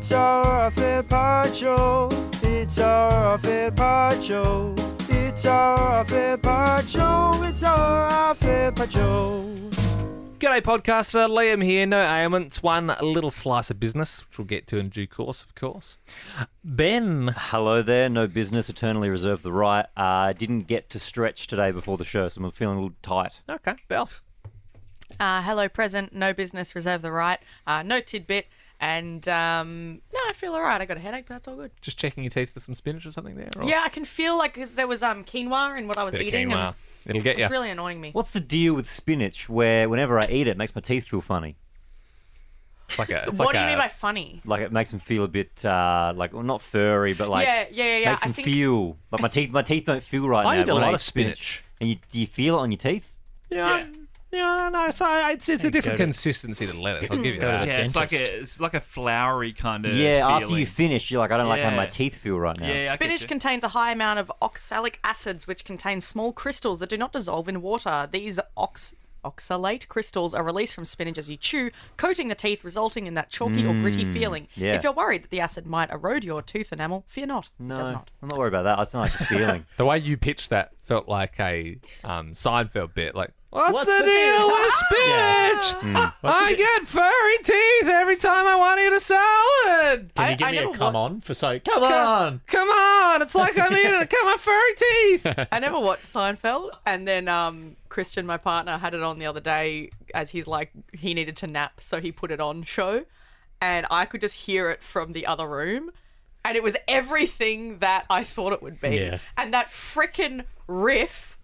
It's our fair pacho. It's our fair pacho. It's our fair pacho. It's our fair pacho. G'day podcaster, Liam here, no ailments, one little slice of business, which we'll get to in due course, of course. Ben. Hello there, no business, eternally reserve the right. Didn't get to stretch today before the show, so I'm feeling a little tight. Okay, Belle. Hello, present, no business, reserve the right, no tidbit, and no, I feel all right. I got a headache, but that's all good. Just checking your teeth for some spinach or something there? Or? Yeah, I can feel like because there was quinoa in what I was Bit of eating. quinoa. And It'll get you. it's really annoying me. What's the deal with spinach where whenever I eat it, it makes my teeth feel funny? It's like a, What do you mean by funny? Like it makes them feel a bit, well, not furry, but like Yeah. makes I them think feel, like my teeth don't feel right I now eat a when lot I of eat spinach. And do you feel it on your teeth? Yeah, no, so it's a different consistency to lettuce, I'll give you that. Yeah, it's like a flowery kind of Yeah, feeling. after you finish, you're like, I don't like how my Yeah. teeth feel right now. Yeah, I get Spinach you. contains a high amount of oxalic acids, which contain small crystals that do not dissolve in water. These oxalate crystals are released from spinach as you chew, coating the teeth, resulting in that chalky or gritty feeling. yeah. If you're worried that the acid might erode your tooth enamel, fear not. No, It does not. I'm not worried about that. I just don't like the feeling. The way you pitched that felt like a Seinfeld bit, like, what's What's the the deal deal? with spinach? I get furry teeth every time I want to eat a salad. Can you give I me a never come watched- on for so? Come on. Come on, it's like I'm eating come on furry teeth. I never watched Seinfeld, and then Christian, my partner, had it on the other day as he's like he needed to nap, so he put it on show, and I could just hear it from the other room, and it was everything that I thought it would be. Yeah. And that frickin' riff,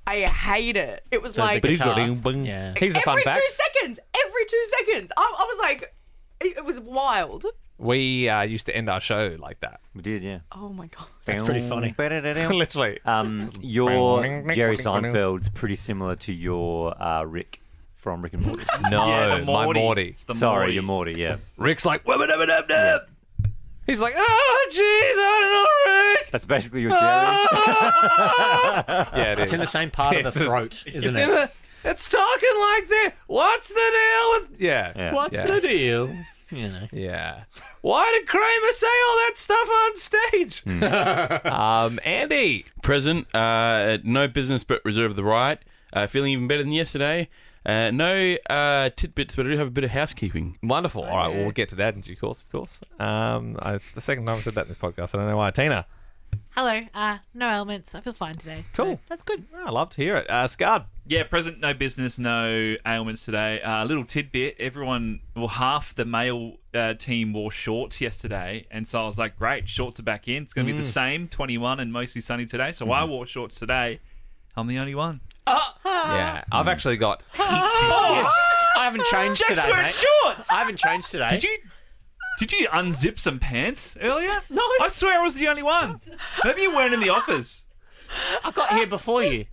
I hate it. It was like the guitar. Yeah. Here's a fun every fact. 2 seconds. Every 2 seconds. I was like, it was wild. We used to end our show like that. We did, yeah. Oh my god. That's pretty funny. Literally. Your Jerry Seinfeld's pretty similar to your Rick from Rick and Morty. No, Yeah, the my Morty. Morty. It's the Sorry, Morty. you're Morty, yeah. Rick's like, "Wubba-dubba-dub-dub." He's like, oh, jeez, I don't know, Rick. That's basically your Jerry. Yeah, it is. It's in the same part of the throat, isn't it? It's talking like this. What's the deal with... Yeah. Yeah. What's the deal? You know. Yeah. Why did Kramer say all that stuff on stage? Andy. Present, no business but reserve the right. Feeling even better than yesterday. No tidbits, but I do have a bit of housekeeping. Wonderful. All right, well, we'll get to that in due course, of course. It's the second time I've said that in this podcast. I don't know why. Tina. Hello. No ailments. I feel fine today. Cool. So that's good. I love to hear it. Scud. Yeah, present, no business, no ailments today. A little tidbit, half the male team wore shorts yesterday, and so I was like, great, shorts are back in. It's going to be the same, 21 and mostly sunny today, so I wore shorts today. I'm the only one. Yeah. I've actually got... I haven't changed Jack's today, wearing mate. shorts! I haven't changed today. Did you unzip some pants earlier? No. I swear I was the only one. Maybe you weren't in the office. I got here before you.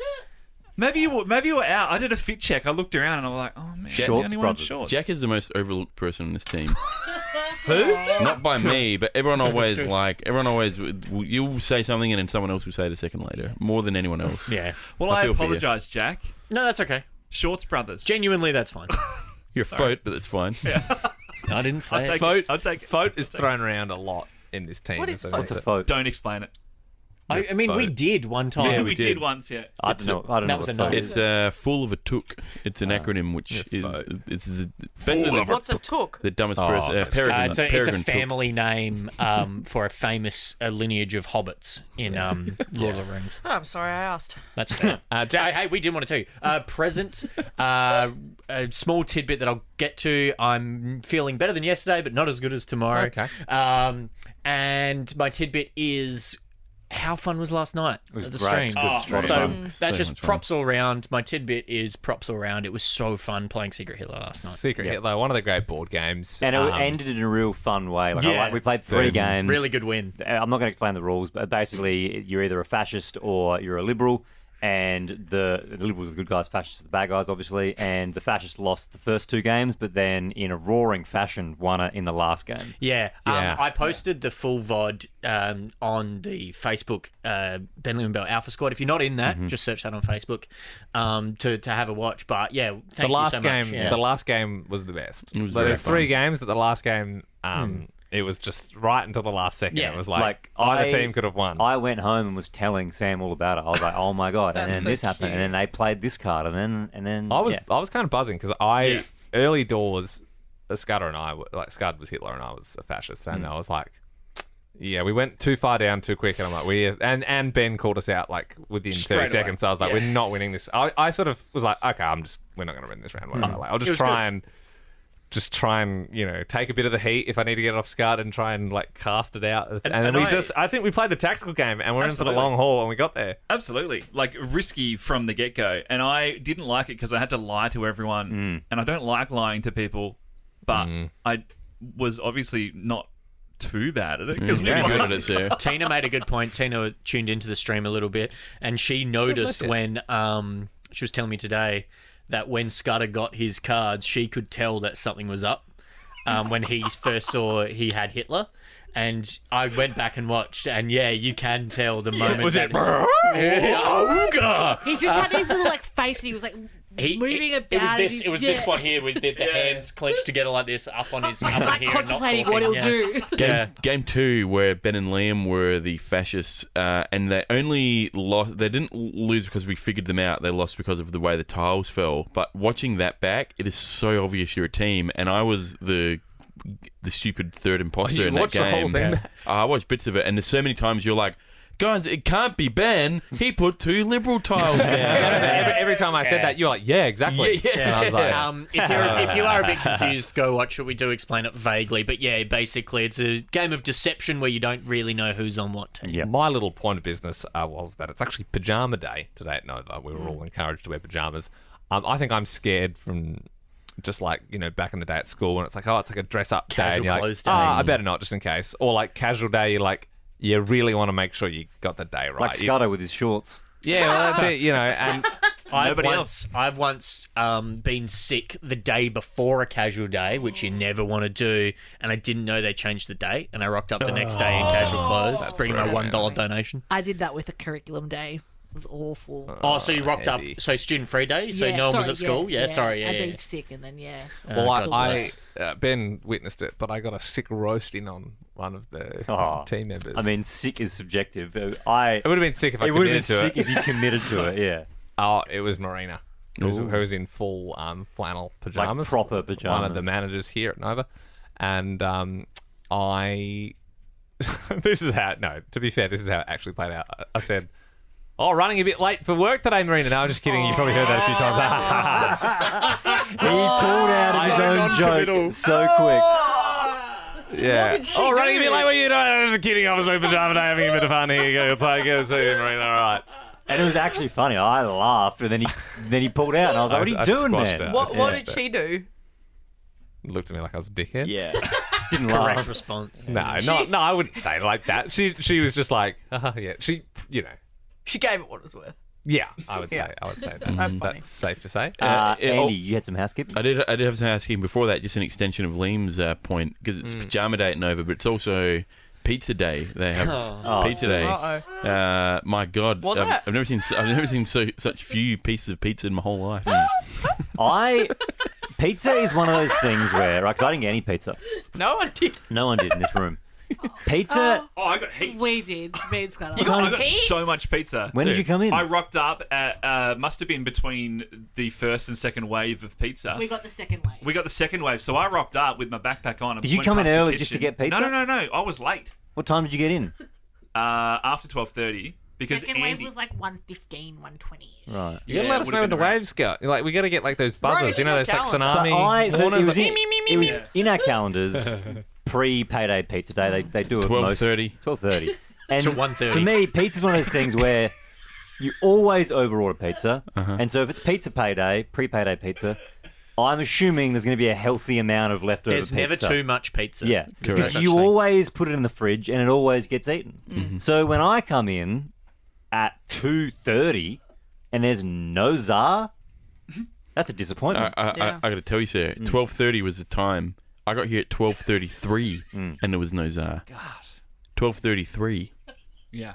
Maybe you were out. I did a fit check. I looked around and I'm like, oh man, Shorts the only one in brothers. shorts. Jack is the most overlooked person on this team. Who? Not by me, but everyone always you'll say something and then someone else will say it a second later, more than anyone else. Yeah. Well, I I feel for you. apologise, Jack. No, that's okay. Shorts brothers. Genuinely, that's fine. You're a foat, but that's fine. I didn't say it. I'll take it. Vote is thrown around a lot in this team. What is So vote? What's a folk? Don't explain it. I mean, we did one time. Yeah, we did. did once, yeah. I don't know that what was a a folk no. is. It's full of a took. It's an acronym which is basically What's a took? the dumbest Oh, person. that's- Peregrine, It's a Peregrine took. family name for a famous lineage of hobbits in Lord of the Rings. Oh, I'm sorry I asked. That's fair. Jack. Hey, we didn't want to tell you. Present, a small tidbit that I'll get to. I'm feeling better than yesterday, but not as good as tomorrow. Okay. And my tidbit is... How fun was last night was at the great. stream? Good stream. So Fun. that's So just much fun. props all around. My tidbit is props all around. It was so fun playing Secret Hitler last night. Secret Hitler, one of the great board games. And it ended in a real fun way. Yeah. We played 3 games. Really good win. I'm not going to explain the rules, but basically you're either a fascist or you're a liberal, and the liberals are the good guys, fascists are the bad guys, obviously, and the fascists lost the first 2 games, but then in a roaring fashion won it in the last game. Yeah. Yeah. I posted the full VOD on the Facebook Ben Lehman Bell Alpha Squad. If you're not in that, just search that on Facebook to have a watch. But yeah, thank the last you so game, much. Yeah. the last game was the best. It was There's very 3 fun. games, but the last game, it was just right until the last second. Yeah. It was like, Like, either I- team could have won. I went home and was telling Sam all about it. I was like, "Oh my god!" And That's then so this happened, cute. and then they played this card, and then I was yeah. I was kind of buzzing because early doors, Scudder and I were like, Scud was Hitler and I was a fascist, and I was like, yeah, we went too far down too quick, and I'm like, and Ben called us out like within Straight 30 away. seconds. So I was like, Yeah. we're not winning this. I sort of was like, okay, we're not going to win this round. Whatever. Like, I'll It just was try and take a bit of the heat if I need to get it off Scud and try and like cast it out. And then I think we played the tactical game and we're into Absolutely. the long haul and we got there. Absolutely. Like, risky from the get-go. And I didn't like it because I had to lie to everyone. And I don't like lying to people. But I was obviously not too bad at it. He's very good at it, sir. Tina made a good point. Tina tuned into the stream a little bit, and she noticed when she was telling me today that when Scudder got his cards, she could tell that something was up when he first saw he had Hitler. And I went back and watched, and yeah, you can tell the moment. Was that it? Ooga! He just had his little like face, and he was like moving about. It was and this. he's- It was yeah. this one here with the hands clenched together like this, up on his up Like here, and not contemplating talking. what he'll yeah. do. Yeah. Game 2, where Ben and Liam were the fascists, and they only lost. They didn't lose because we figured them out. They lost because of the way the tiles fell. But watching that back, it is so obvious you're a team. And I was the stupid third imposter you in that watched the whole game. thing? I watched bits of it, and there's so many times you're like, guys, it can't be Ben. He put 2 Liberal tiles down. every time I said that, you're like, yeah, exactly. Yeah. And I was like, If you are a bit confused, go watch it. We do explain it vaguely, but yeah, basically it's a game of deception where you don't really know who's on what team. Yeah. my little point of business was that it's actually pajama day today at Nova. We were all encouraged to wear pajamas. I think I'm scared from just like, back in the day at school when it's like, it's like a dress up day. Casual And you're like, clothes day. I better not just in case. Or like casual day, you're like, you really want to make sure you got the day right. like You- Scudder with his shorts. yeah, well, that's it, and I've once been sick the day before a casual day, which you never want to do, and I didn't know they changed the date, and I rocked up the next day in casual clothes, bringing my $1 donation. I did that with a curriculum day. It was awful. Oh, so you rocked Eddie. up, so student-free day, so Yeah, no one was sorry, at school? Yeah, sorry, I'd yeah. been sick, and then well, God I bless. Ben witnessed it, but I got a sick roasting on one of the Oh. team members. I mean, sick is subjective. it would have been sick if I It would have been committed to sick it. if you committed to it. Yeah. Oh, it was Marina, who was in full flannel pajamas, proper One of the pajamas. managers here at Nova, and I. This is how. No, to be fair, this is how it actually played out. I said, "Oh, running a bit late for work today, Marina." No, I'm just kidding. You probably heard that a few times. He pulled out his own joke so quick. Yeah. Oh, running a bit late. What are you doing? I'm just kidding. I was in pajama day, having a bit of fun. Here you go. You'll take it. See you, Marina. All right. And it was actually funny. I laughed, and then he pulled out, and I was like, "What are you I doing, squashed man?" it. What Yeah. did she do? Looked at me like I was a dickhead. Yeah. Didn't Correct laugh. response. No, I wouldn't say it like that. She was just like, yeah. She, She gave it what it was worth. yeah. I would Yeah. say that. That's funny. That's safe to say. Andy, you had some housekeeping? I did have some housekeeping before that, just an extension of Liam's point, because it's pajama day at Nova, but it's also pizza day. They have pizza day. Uh-oh. My God, Was it? I've never seen such few pieces of pizza in my whole life. Pizza is one of those things where, right, because I didn't get any pizza. No one did. No one did in this room. Pizza. Oh, I got heaps. we did. Me and Scott. I got so much pizza. When did you come in? I rocked up at, must have been between the first and second wave of pizza. We got the second wave. We got the second wave, so I rocked up with my backpack on. Did you went come in past the early just to kitchen. get pizza? No. I was late. What time did you get in? After 12:30 because second Andy. wave was like 1:15, 1:20. Right. You gotta Yeah, let us it know when would've the been waves go. Like, we gotta get like those buzzers, it's you in know, your those like calendar. tsunami. But warners, it was, like- it was in our calendars pre-payday pizza day. They do it 12:30. 12:30. And To 1:30. for me, pizza's one of those things where you always overorder pizza, and so if it's pizza payday, pre-payday pizza, I'm assuming there's going to be a healthy amount of leftover There's pizza. never too much pizza. Yeah, There's no because such you thing. always put it in the fridge and it always gets eaten. So when I come in at 2:30 and there's no Tsar, that's a disappointment. I got to tell you, sir, 12:30 was the time. I got here at 12:33, and there was no Tsar. God, 12:33. Yeah.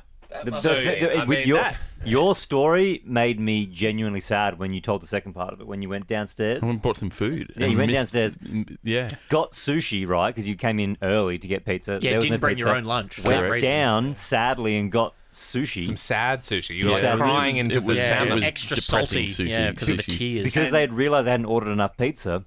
Your story made me genuinely sad when you told the second part of it. When you went downstairs, I went and bought some food. Yeah, and you went missed- downstairs. Yeah. got sushi, right? Because you came in early to get pizza. Yeah, There was didn't no bring pizza. your own lunch for Went that reason. down sadly and got sushi Some sad sushi. You Some were like sad crying sushi. into It the was- salmon. it was extra depressing salty. sushi. Yeah, because of the Sushi. tears. because they had realised they hadn't ordered enough pizza.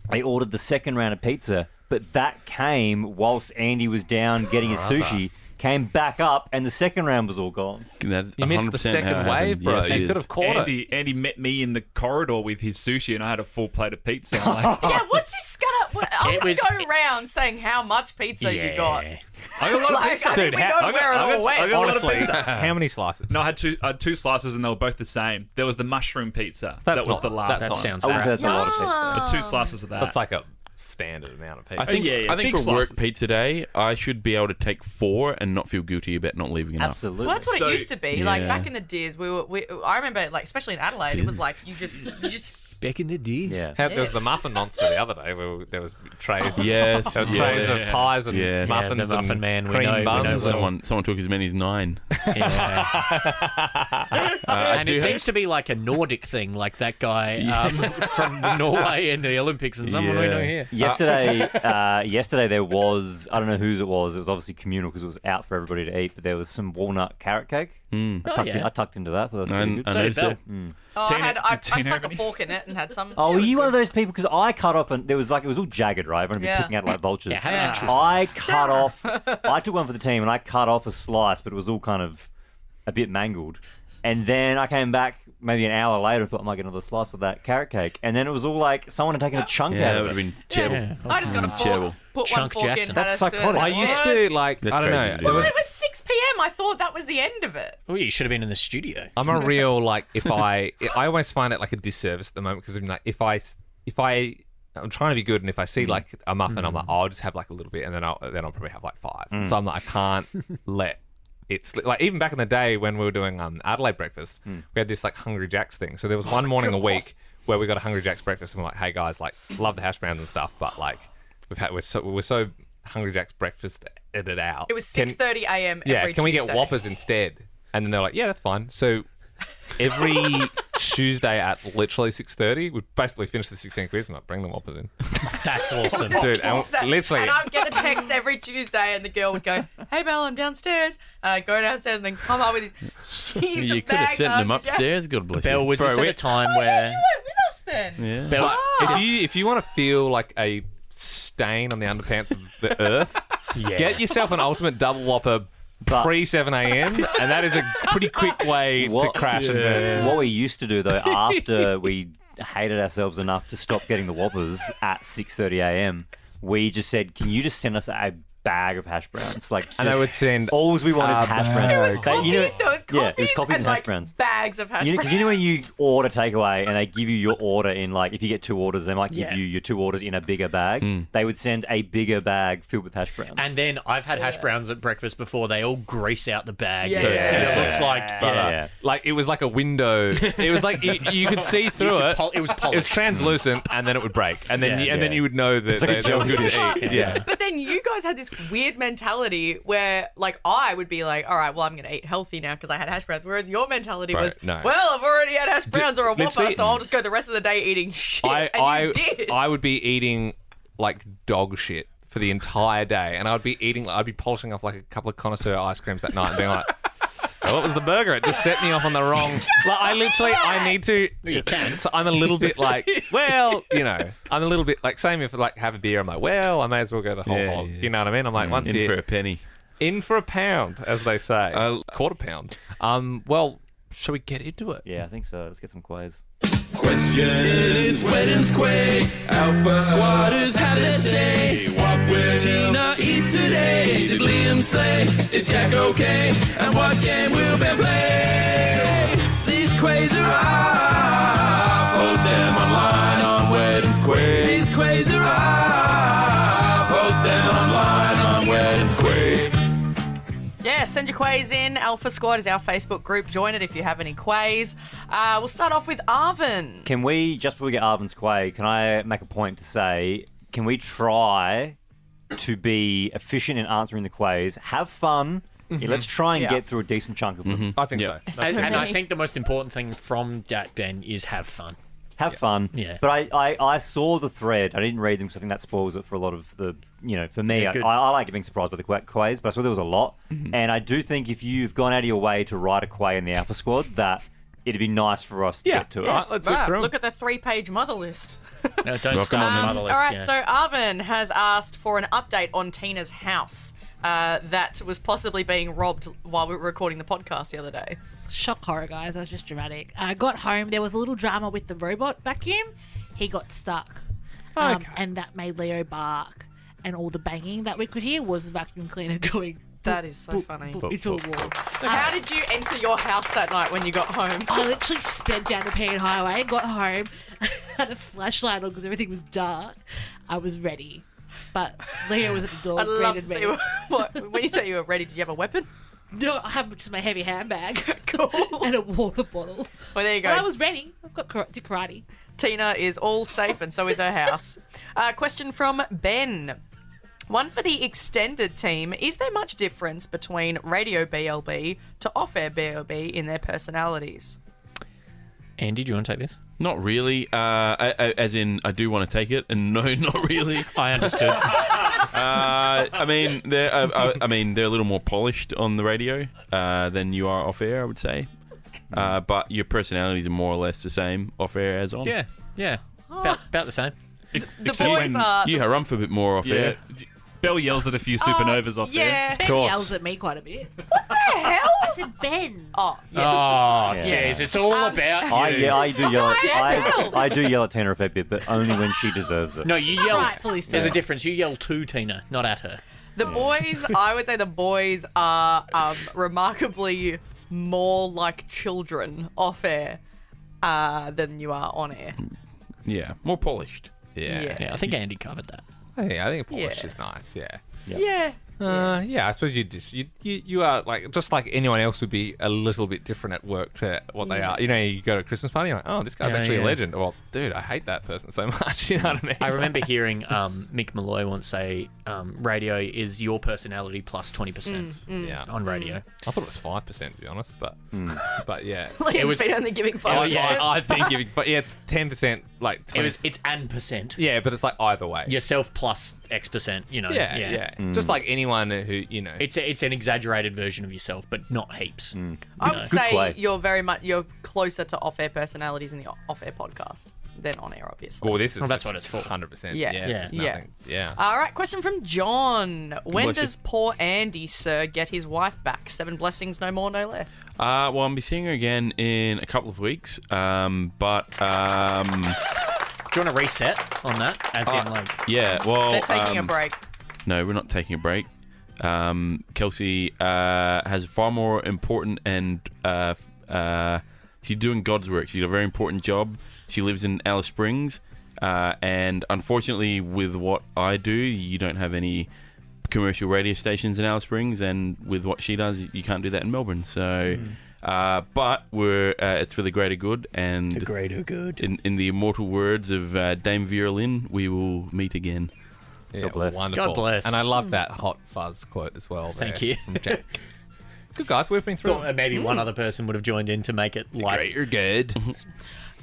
They ordered the second round of pizza, but that came whilst Andy was down getting his sushi. Came back up, and the second round was all gone. That's You missed the 100% second how it wave, happened. bro. Yes, it You is. could have caught it. Andy met me in the corridor with his sushi, and I had a full plate of pizza. I'm like, Yeah, what's this scutter? I'm It going was- to go around saying how much pizza you got. Yeah. I got a lot of Like, pizza. I think we know where it all went. I got a lot of Honestly, pizza. how many slices? No, I had two slices, and they were both the same. There was the mushroom pizza. That's that was not- the last. That That's one. sounds I would say bad. that's a lot of pizza. Uh, 2 slices of that. That's like a standard amount of pizza. I think, yeah, I think big for work slices. pizza day, I should be able to take 4 and not feel guilty about not leaving enough. Absolutely. Well, that's what So- it used to be. Like Yeah. back in the days, I remember, like especially in Adelaide, it was like you just Back in the days. Yeah. There was the muffin monster the other day where there was trays. Yes. There was yeah. trays of pies and Yeah. muffins Yeah, the muffin and man, we cream know- we know buns. well. Someone took as many as 9. Yeah. I And do it have- seems to be like a Nordic thing, like that guy from Norway in the Olympics and someone we Yeah. know here. Yesterday there was, I don't know whose it was really communal because it was out for everybody to eat, but there was some walnut carrot cake. Mm. yeah. I tucked into that. So that was pretty good. I So did noticed Belle. it. Oh, Tina- I did Tina stuck have a any? fork in it and had some. Oh, Yeah, were it was you one of good. those people? Because I cut off and there was like, it was all jagged, right? Everyone would be Yeah. picking out like vultures. Yeah, have an actual I slice. cut off, I took one for the team and I cut off a slice, but it was all kind of a bit mangled. And then I came back maybe an hour later, thought I might get another slice of that carrot cake. And then it was all like someone had taken a chunk Yeah, out that of would have it. been terrible. Yeah. I just got a fork, Terrible. put Chunk one fork Jackson. in. That's had a psychotic. I used to like, That's I don't crazy know. to do. There Well, was, it was 6 p.m. I thought that was the end of it. Oh, you should have been in the studio. I'm a real like if I almost find it like a disservice at the moment because I'm like if I'm trying to be good and if I see like a muffin I'm like I'll just have like a little bit and then I'll probably have like 5. So I'm like I can't let it slip. Like even back in the day when we were doing Adelaide breakfast we had this like Hungry Jack's thing. So there was one morning a week where we got a Hungry Jack's breakfast and we're like hey guys like love the hash browns and stuff but like we're so Hungry Jack's breakfast edited out. It was Can- 6:30 a.m. yeah, every can we get Tuesday. Whoppers instead? And then they're like, yeah, that's fine. So every Tuesday at literally 6:30, we basically finish the 16 quiz and like bring the Whoppers in. That's awesome. Dude, and literally, And I'd get a text every Tuesday, and the girl would go, "Hey, Belle, I'm downstairs." And I'd go downstairs and then come up with these heaps You of could have bags sent of them Hungry Jacks. upstairs. God bless Belle, you. was this Bro, at a time where... You weren't with us then. Yeah. Belle, if you want to feel like a stain on the underpants of the earth, yeah. get yourself an ultimate double Whopper But- pre 7 a.m. and that is a pretty quick way to What- crash and burn. What we used to do though, after we hated ourselves enough to stop getting the Whoppers at 6:30 a.m., we just said, "Can you just send us a bag of hash browns?" Like, And I would send all we want is hash browns. It was They- coffees, you know- so it was coffees, yeah, it was coffees and hash like browns. bags of hash You know, browns. because you know when you order takeaway and they give you your order in like if you get 2 orders, they might give Yeah. you your 2 orders in a bigger bag. They would send a bigger bag filled with hash browns. And then I've had hash browns at breakfast before. They all grease out the bag. Yeah. And it Yeah. looks like... yeah. like it was like a window. It was like you could see through could it. it was It was polished. translucent, and then it would break, and then Yeah. and then you would know that like a they were good to jellyfish. eat. Yeah. But then you guys had this weird mentality where, like, I would be like, all right, well, I'm going to eat healthy now because I had hash browns. Whereas your mentality Bro, was, no. well, I've already had hash browns or a Whopper, literally- so I'll just go the rest of the day eating shit. and you did. I would be eating like dog shit for the entire day, and I'd be polishing off like a couple of connoisseur ice creams that night, and being like, "Oh, what was the burger? It just set me off on the wrong." Like I need to. You can. So I'm a little bit like, well, I'm a little bit like, same if like have a beer, I'm like, well, I may as well go the whole Yeah, hog. yeah. You know what I mean? I'm like, once In you for a penny. in for a pound, as they say, quarter pound. Well, shall we get into it? Yeah, I think so. Let's get some quiz. Question is wet and square. Alpha squatters have their say. What will Tina eat today? Did Liam say? Is Jack okay? And what game will Ben play? These quiz are up. Post them online on Wet and Square. These quiz are up. Post them online on Wet and Square. Yeah, send your quays in. Alpha Squad is our Facebook group. Join it if you have any quays. We'll start off with Arvin. Can we, just before we get Arvin's quay, can I make a point to say, can we try to be efficient in answering the quays, have fun, Yeah, let's try and Yeah. get through a decent chunk of them. I think Yeah. so. And I many. think the most important thing from that, Ben, is have fun. Have fun. Yeah. But I saw the thread. I didn't read them because I think that spoils it for a lot of the, for me, Yeah, good. I like being surprised by the quays, but I saw there was a lot. And I do think if you've gone out of your way to write a quay in the Alpha Squad, that it'd be nice for us to Yeah. get to it. All right, let's whip through 'em. Look at the 3-page mother list. No, don't Welcome start on, on man. the list. All right, yeah. so Arvin has asked for an update on Tina's house that was possibly being robbed while we were recording the podcast the other day. Shock horror, guys. I was just dramatic. I got home. There was a little drama with the robot vacuum. He got stuck. And that made Leo bark. And all the banging that we could hear was the vacuum cleaner going. That is so boop, funny. boop, into a wall. So how did you enter your house that night when you got home? I literally sped down the Pean Highway, got home, had a flashlight on because everything was dark. I was ready. But Leo was at the door, I'd love to greeted see me. when you say you were ready, did you have a weapon? No, I have just my heavy handbag Cool. and a water bottle. Well, there you go. But I was ready. I've got did karate. Tina is all safe, and so is her house. Question from Ben. One for the extended team. Is there much difference between radio BLB to off-air BLB in their personalities? Andy, do you want to take this? Not really. As in, I do want to take it, and no, not really. I understood. I mean, they're a little more polished on the radio than you are off air, I would say. But your personalities are more or less the same off air as on. Yeah. About the same. The Except boys when- are... You harumph a bit more off Yeah. air. Belle yells at a few supernovas off there. Yeah. Ben course. yells at me quite a bit. What the hell? I said, Ben. Oh, yes. Oh, Yeah. jeez. It's all about you. I do yell Damn. at I do yell at Tina a fair bit, but only when she deserves it. No, you yell. Rightfully so. There's a difference. You yell to Tina, not at her. The boys, I would say the boys are remarkably more like children off air than you are on air. Yeah, more polished. Yeah. Yeah, I think Andy covered that. I think polish Yeah. is nice. Yeah. Yeah. Yeah, I suppose you are like just like anyone else would be a little bit different at work to what they are. You know, you go to a Christmas party, you're like, oh, this guy's Yeah, actually yeah. a legend. Well, dude, I hate that person so much. You know what I mean? I remember hearing Mick Malloy once say, radio is your personality plus 20% Yeah, on radio. I thought it was 5% to be honest, but yeah. Liam's was- been only giving 5 Oh, yeah. I think giving, but yeah, it's 10%, like 20. It's an percent. yeah, but it's like either way. Yourself plus X percent, you know. Yeah. Just like anyone who It's an exaggerated version of yourself, but not heaps. I would say play. you're closer to off-air personalities in the off-air podcast than on-air, obviously. Well, this is Well, that's just what it's for. 100%. Yeah. Yeah. there's Yeah. nothing- yeah. All right, question from John. When bless you. does poor Andy, sir, get his wife back? 7 blessings, no more, no less. Well, I'll be seeing her again in a couple of weeks. But Do you want to reset on that? As in, like, yeah, well, They're taking a break. No, we're not taking a break. Kelsey has far more important and she's doing God's work. She's got a very important job. She lives in Alice Springs, and unfortunately, with what I do, you don't have any commercial radio stations in Alice Springs, and with what she does, you can't do that in Melbourne. So, but we're it's for the greater good, and greater good. in the immortal words of Dame Vera Lynn, we will meet again. Yeah, God bless. Wonderful. God bless. And I love that Hot Fuzz quote as well. Thank there you. from Jack. Good guys, we've been through. Thought maybe one other person would have joined in to make it like. Great, you're good.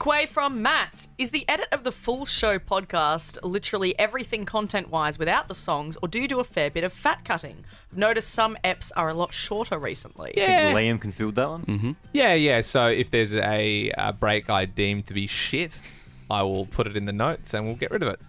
Quay from Matt. Is the edit of the full show podcast literally everything content-wise without the songs, or do you do a fair bit of fat cutting? I've noticed some eps are a lot shorter recently. Yeah. Liam can field that one. Yeah. So if there's a break I deem to be shit, I will put it in the notes and we'll get rid of it.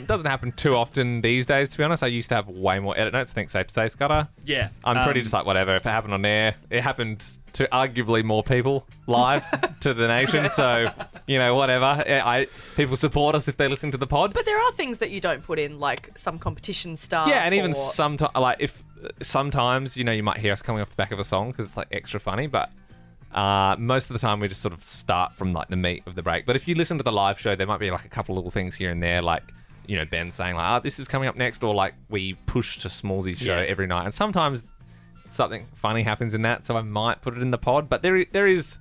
Doesn't happen too often these days, to be honest. I used to have way more edit notes. I think safe to say, Scudder. Yeah. I'm pretty just like, whatever. If it happened on air, it happened to arguably more people live to the nation. So, whatever. People support us if they listen to the pod. But there are things that you don't put in, like some competition stuff. Yeah, and even or- sometimes, if sometimes, you might hear us coming off the back of a song because it's like extra funny, but most of the time we just sort of start from like the meat of the break. But if you listen to the live show, there might be like a couple little things here and there, like, Ben saying like, this is coming up next, or like we push to Smallsy's show every night. And sometimes something funny happens in that, so I might put it in the pod. But there is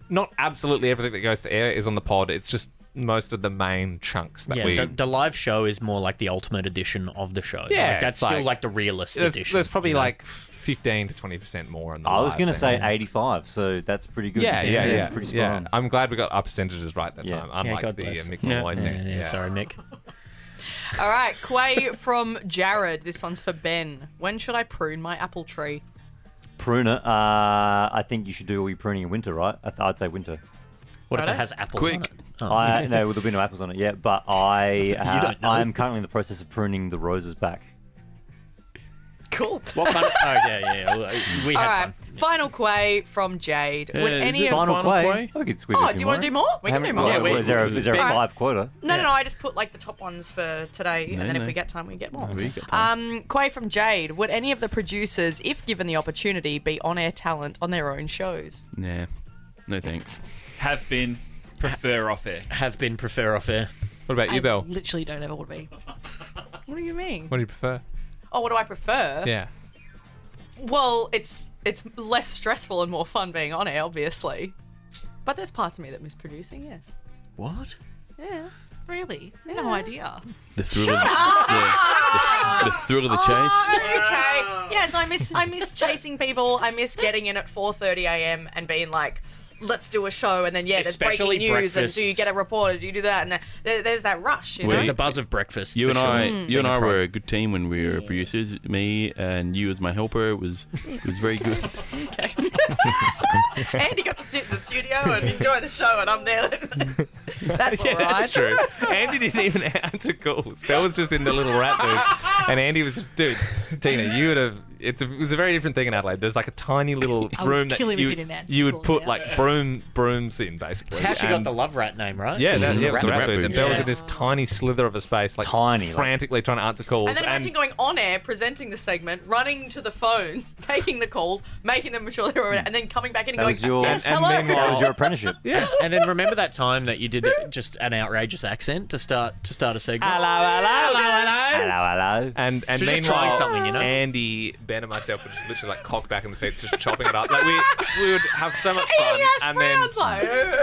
not absolutely everything that goes to air is on the pod. It's just most of the main chunks that Yeah, we. the live show is more like the ultimate edition of the show. Yeah, Like, that's it's still like- like the realist edition. There's probably you know? like 15 to 20% more on the. I was live going to thing. say 85, so that's pretty good. Yeah, yeah, It's yeah. pretty spot yeah. on. I'm glad we got our percentages right that Yeah. time, Yeah, unlike God the bless. Mick Yeah, Malloy thing. yeah, sorry, Mick. All right, Quay from Jared. This one's for Ben. When should I prune my apple tree? Prune it. I think you should do all your pruning in winter, right? I'd say winter. What if Righto. it has apples Quick. on it? Oh. No, there'll be no apples on it yet, but You don't know. I'm currently in the process of pruning the roses back. Cool. What kind of... Oh, yeah. Well, we All had right, fun. final Quay from Jade. Would is any it of... Final Final Quay. Quay? I could squeeze Oh, a do few you want to do more? We can do more. Yeah, Is there a Ben- 5 quota? No, I just put like the top ones for today, and then if no. we get time, we get more. We get time. Quay from Jade. Would any of the producers, if given the opportunity, be on-air talent on their own shows? Nah, no thanks. Have been, prefer off air. Have been prefer off air. What about you, I Bill? literally don't ever want to be. What do you mean? What do you prefer? Oh, what do I prefer? Yeah. Well, it's less stressful and more fun being on air, obviously. But there's parts of me that miss producing, yes. What? Yeah. Really? No idea. The thrill of the thrill of the chase. Okay. Yes, I miss chasing people. I miss getting in at 4:30 a.m. and being like, let's do a show, and then there's Especially breaking news, breakfast. and do you get a reporter? Do you do that? And there's that rush. You know? There's a buzz of breakfast. You for and sure. I, you and I Being a were a good team when we were producers. Me and you as my helper it was very good. Andy got to sit in the studio and enjoy the show, and I'm there. That's Yeah, all right. that's true. Andy didn't even answer calls. Belle was just in the little rat booth, and Andy was just, dude, Tina, you would have. It was a very different thing in Adelaide. There's like a tiny little I would room that kill him if you, he didn't answer you would calls, put yeah. like brooms in, basically. It's how she got And- the Love Rat name, right? Yeah, She that, was in yeah, the it was the rat rat booth. booth. And Belle was Yeah. in this tiny slither of a space, like Tiny, like- frantically trying to answer calls. And then imagine going on air, presenting the segment, running to the phones, taking the calls, making them sure they were, and then coming back in and That going, was your- yes, and hello. meanwhile- That was your apprenticeship. yeah. And then remember that time that you did just an outrageous accent to start a segment? Hello. And She's just meanwhile, trying something, you know? Andy, Ben, and myself would just literally like cock back in the seats, just chopping it up. Like we would have so much fun, and then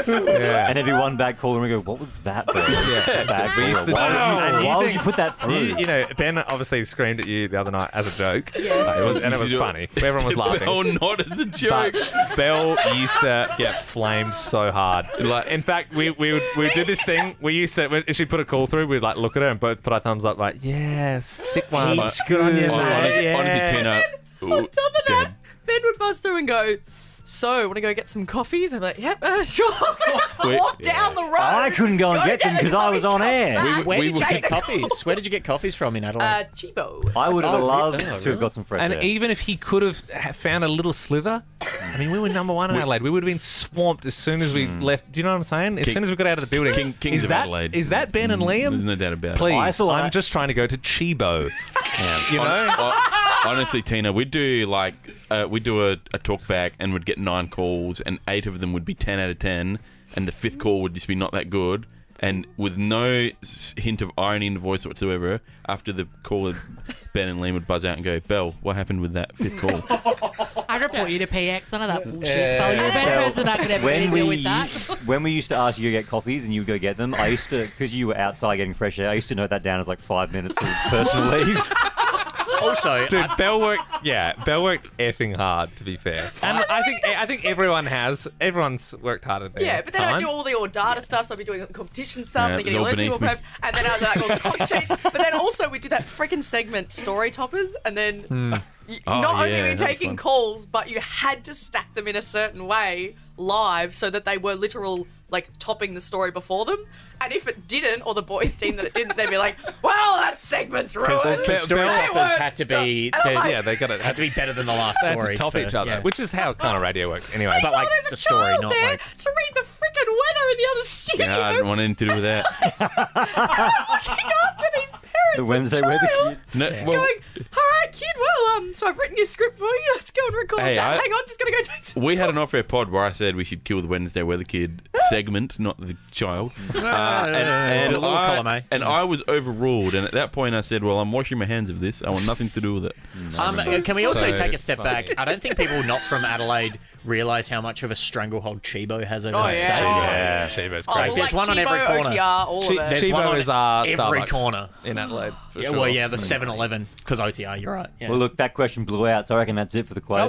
yeah. And there'd be one bad call, and we go, "What was that?" Bro? Bad We used call. to- Why you would think- you put that through? You know, Ben obviously screamed at you the other night as a joke. It was funny. Everyone was laughing. Oh, not as a But joke. Belle used to get flamed so hard. Like, in fact, we would do this thing. We used to, if she put a call through, we'd like look at her and both put our thumbs up, like, yeah, sick one. Heaps Good on you, Oh, mate. honestly, Yeah. Tina. On top of Go that, ahead. Ben would buzz through and go, so, want to go get some coffees? I'm like, yep, sure. Wait, Walk down the road. I couldn't go and get them because I was on air. Where We did you were- get coffees? Where did you get coffees from in Adelaide? Chibo. I would have Oh, loved really? to have got some fresh And air. even if he could have found a little slither, I mean, we were number one in Adelaide. We would have been swamped as soon as we left. Do you know what I'm saying? As King- soon as we got out of the building. Kings is of that, Adelaide. Is that Ben and Liam? There's no doubt about it. Please, I saw I'm that. just trying to go to Chibo. You know? Honestly, Tina, we'd do like we'd do a talk back and we'd get 9 calls and 8 of them would be 10 out of 10 and the 5th call would just be not that good and with no hint of irony in the voice whatsoever. After the call, Ben and Liam would buzz out and go, "Belle, what happened with that 5th call?" I'd report you to PX. None of that bullshit. So you're a better person I could ever when deal we with that. when we used to ask you to get coffees and you would go get them, I used to, because you were outside getting fresh air, I used to note that down as like 5 minutes of personal leave. Also, Dude, Belle worked effing hard, to be fair. And I think everyone's worked hard at their Yeah, but then time. I do all the data stuff, so I'd be doing the competition stuff, Yeah, and it then getting was all all those people beneath prepped, and then I was like, all the coffee change. But then also we do that freaking segment, Story Toppers, and then Oh, not only yeah, were you that was taking fun. calls, but you had to stack them in a certain way live so that they were literal, like, topping the story before them. And if it didn't, or the boys' team that it didn't, they'd be like, well, that segment's ruined. because story Belle- toppers had to be And I'm like, Yeah, they got it. had to be better than the last They had story. to top for- each other, yeah. which is how kind of radio works anyway. But like there's a the story, child not there like. to read the freaking weather in the other studio. Yeah, I didn't want anything to do with that. Looking after these parents The Wednesday and weather child. kid. No, well, Going, all right, kid. Well, so I've written your script for you. Let's go and record Hey, that. Hang on, just gonna go take some. We had an off-air pod where I said we should kill the Wednesday Weather Kid segment, not the child. And A little column, eh? I was overruled. And at that point, I said, "Well, I'm washing my hands of this. I want nothing to do with it." Can we also So take a step funny. back? I don't think people not from Adelaide realise how much of a stranglehold Chibo has over that yeah. state. Yeah. Shiba's Oh, great. well, There's like one on every Chibo, corner. OTR, all of it. There's one Chibo on is every Starbucks corner. in Adelaide. For Yeah, sure. well, yeah, the 7-Eleven, because OTR, you're right. Yeah. Well, look, that question blew out, so I reckon that's it for the quiz. Oh,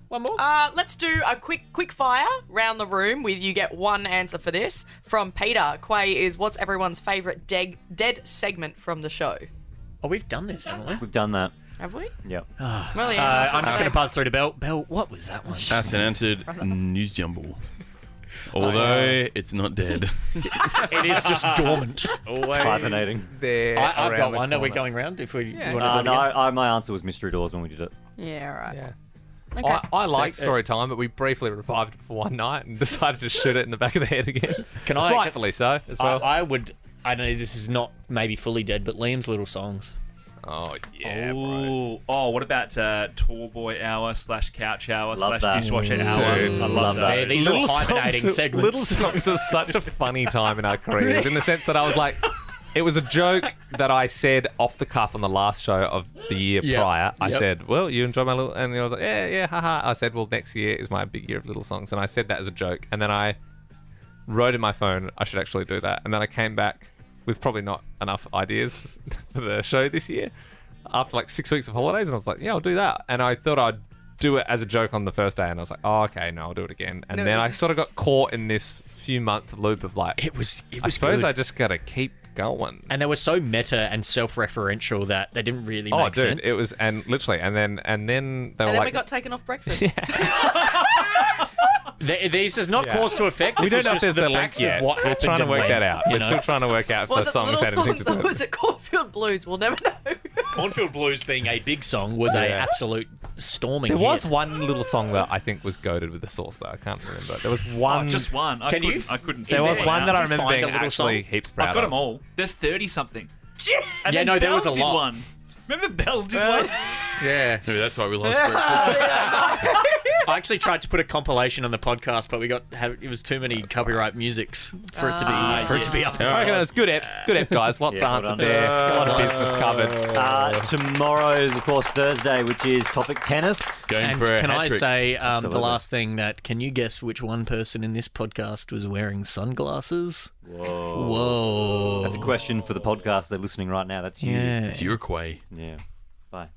one more. Let's do a quick fire round the room with you get one answer for this. From Peter, Quay is what's everyone's favourite dead segment from the show? Oh, we've done this, haven't we? We've done that. Have we? Yep. Well, yeah, I'm just going to buzz through to Belle. Belle, what was that one? Asked and answered news jumble. Although it's not dead. It is just dormant. Hibernating. There, I've got around the one. Are we corner. going round? If we you Yeah. want to No, my answer was Mystery Doors when we did it. Yeah, right. Yeah. Okay. I like So, story time, but we briefly revived it for one night and decided to shoot it in the back of the head again. Can I- Rightfully so, as well. I would. I know this is not maybe fully dead, but Liam's little songs. Oh, yeah, bro. Ooh. Oh, what about Tour Boy Hour / Couch Hour Love / that. Dishwasher Hour? Dude, I love love that. that. These are hibernating segments. Little Songs was such a funny time in our careers in the sense that I was like, it was a joke that I said off the cuff on the last show of the year Yep. prior. I Yep. said, well, you enjoy my little... And I was like, yeah, haha. I said, well, next year is my big year of Little Songs. And I said that as a joke. And then I wrote in my phone, I should actually do that. And then I came back with probably not enough ideas for the show this year after like 6 weeks of holidays. And I was like, yeah, I'll do that. And I thought I'd do it as a joke on the first day. And I was like, oh, okay, no, I'll do it again. And No, then it I was- sort of got caught in this few-month loop of like... It was I suppose good. I just gotta keep going. And they were so meta and self-referential that they didn't really Oh, make dude, sense. it was, and literally, and then they were And then like, we got taken off breakfast. This is not Yeah. cause to effect. we This don't is know if just there's the the link facts yet. of what We're happened trying to and work when, that out. you We're know? still trying to work out if Was the it song Little has anything Songs to do or with was it Cornfield Blues? We'll never know. Cornfield Blues being a big song was a Yeah. absolute storming There was hit. one little song that I think was goaded with the sauce, though. I can't remember. There was one. Oh, just one. I Can you- couldn't, I couldn't there see was it one now. that I Did you remember find being a little actually song? heaps proud I've got of. them all. There's 30 something. And Yeah, then no, there Belle was a did lot. one. Remember Belle did one? Yeah. Maybe that's why we lost breakfast. I actually tried to put a compilation on the podcast, but it was too many copyright musics for it to be up. I reckon it was good ep, guys. Lots Yeah, well answered done. there. A lot of business covered. Tomorrow's, of course, Thursday, which is topic tennis. Going And for a can I hat-trick. say the Absolutely. last thing that can you guess which one person in this podcast was wearing sunglasses? Whoa. That's a question for the podcast. They're listening right now. That's you. Yeah. It's Uruguay. Yeah. Bye.